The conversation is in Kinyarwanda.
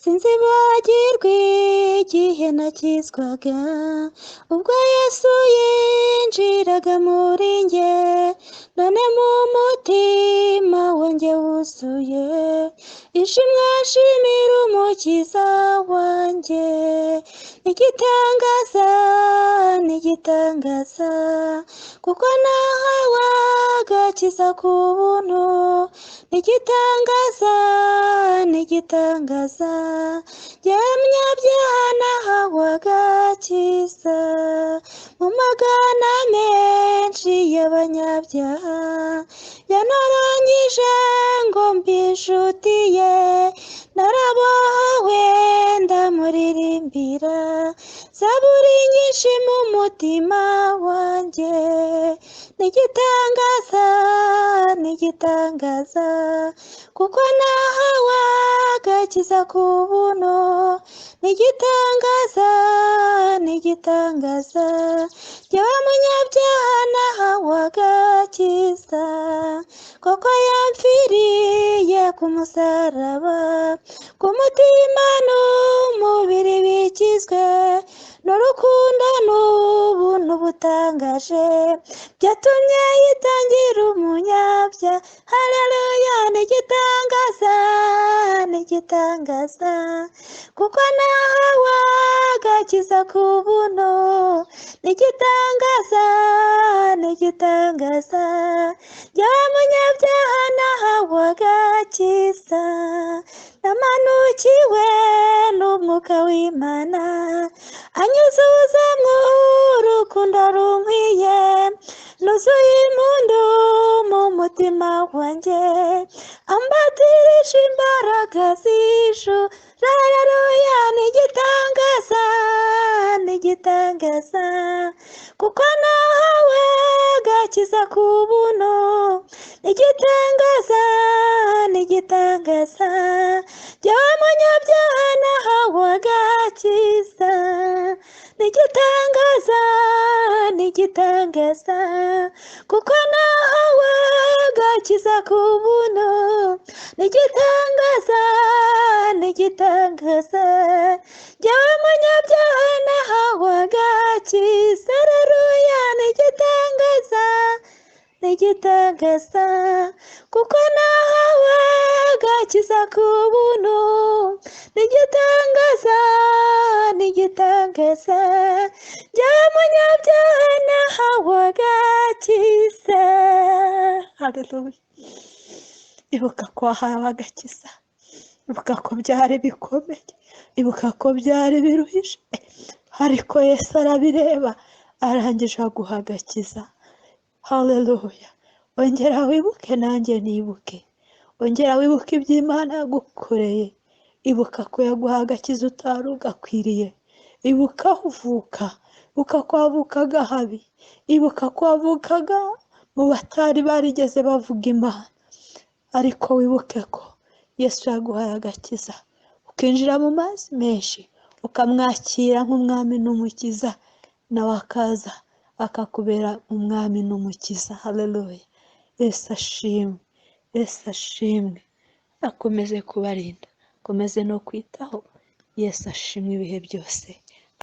sinzibagirwa igihe nakizwaga, ubwo Yesu yinjiraga muri njye, none mu mutima wanjye wuzuye ishimwe nshimira umukiza wanjye. Igitangaza n'igitangaza, kuko nahawe agakiza ku buntu. N'igitangaza n'igitangaza, jyewe munyabyaha nahawe agakiza. Mu magana menshi y'abanyabyaha yantoranyije ngo mbe inshuti ye, narabohowe ndamuririmbira zaburi nyinshi mu mutima wanjye. N'igitangaza n'igitangaza, kuko nahawe agakiza ku buntu. N'igitangaza n'igitangaza, jyewe munyabyaha nahawe agakiza. Koko yampfiriye ku musaraba, ku mutima n'umubiri bikizwe n'urukundo n'ubuntu butangaje, byatumye yitangira umunyabyaha. Haleluya! N'igitangaza n'igitangaza, kuko nahawe agakiza ku buntu. N'igitangaza n'igitangaza, jyewe munyabyaha nahawe agakiza. Namanukiwe n'umwuka w'Imana, anyuzuza mu rukundo runkwiye, nuzuye impundu mu mutima wanjye, ambatirisha imbaraga z'ijuru. Haleluya! N'igitangaza n'igitangaza, kuko nahawe agakiza ku buntu. N'igitangaza n'igitangaza, jyewe munyabyaha nahawe agakiza. N'igitangaza n'igitangaza, kuko nahawe agakiza ku buntu. N'igitangaza n'igitangaza, jyewe munyabyaha nahawe agakiza. Haleluya! N'igitangaza n'igitangaza, kuko nahawe agakiza ku buntu. N'igitangaza n'igitangaza, jyewe munyabyaha nahawe agakiza. Haleluya! Ibuka ko wahawe agakiza, ibuka ko byari bikomeye, ibuka ko byari biruhije, ariko Yesu arabireba arangije aguha agakiza. Haleluya! Ongera wibuke nanjye nibuke, ongera wibuke iby'Imana yagukoreye. Ibuka ko yaguha agakiza utari ugakwiriye. Ibuka aho uvuka, ibuka ko wavukaga habi, ibuka ko wavukaga mu batari barigeze bavuga Imana, ariko wibuke ko Yesu yaguhaye agakiza, ukinjira mu mazi menshi ukamwakira nk'umwami n'umukiza, nawe akaza akakubera umwami n'umukiza. Haleluya! Yesu ashimwe, Yesu ashimwe. Akomeze kubarinda, akomeze no kwitaho. Yesu ashimwe ibihe byose.